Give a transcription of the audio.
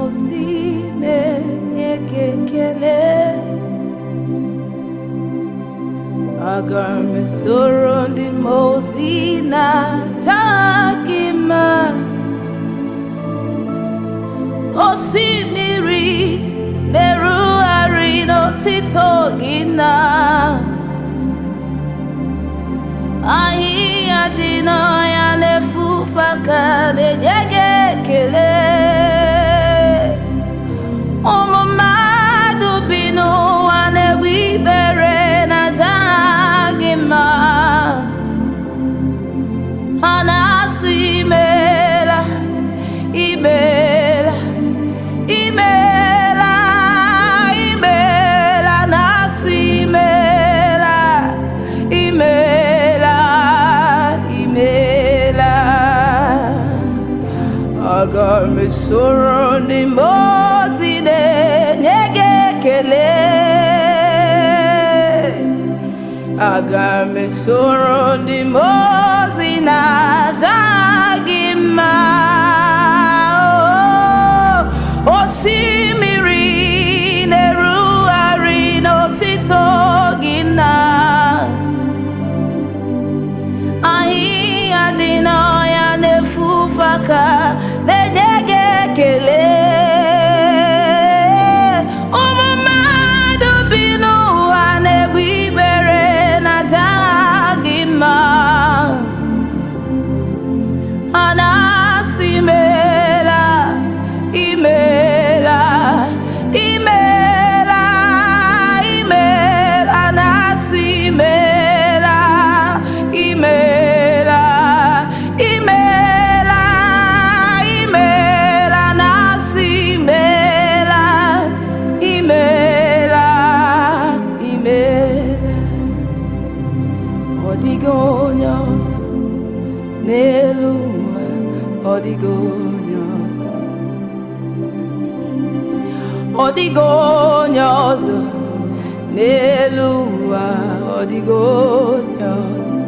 ozi na-enye gị ekele. Aga m esoro ndị mmụọ ozi na-aja gị mma. Osimiri na-erugharị n'otito gị na ahịhịa dị n'ọhịa na-efufe aka na-enye gị ekele. Ụmụ mmadụ bi n'ụwa na-egbu ikpere na-aja gị mma. Ha na-asụ imeela, imeela, imeela, imeela, na-asụ imeela, imeela, imeela. Aga m esoro ndị mmụọ ozi na-enye gị ekele. Aga m esoro ndị mmụọ ozi na-aja gị mma. Osimiri na-erugharị n'otito gị na ahịhịa dị n'ọhịa na-efufe aka na-enye gị ekele. Ụmụ mmadụ bi n'ụwa na-egbu ikpere na-aja gị mma. Ha na-asị imeela, imeela, imeela, imeela, na-asị imeela, imeela, imeela, imeela, na-asị imeela, imeela, imeela. Ọ dịghị onye ọzọ n'elu ụwa, ọ dịghị onye ọzọ, ọ dịghị onye ọzọ n'elu ụwa, ọ dịghị onye ọzọ.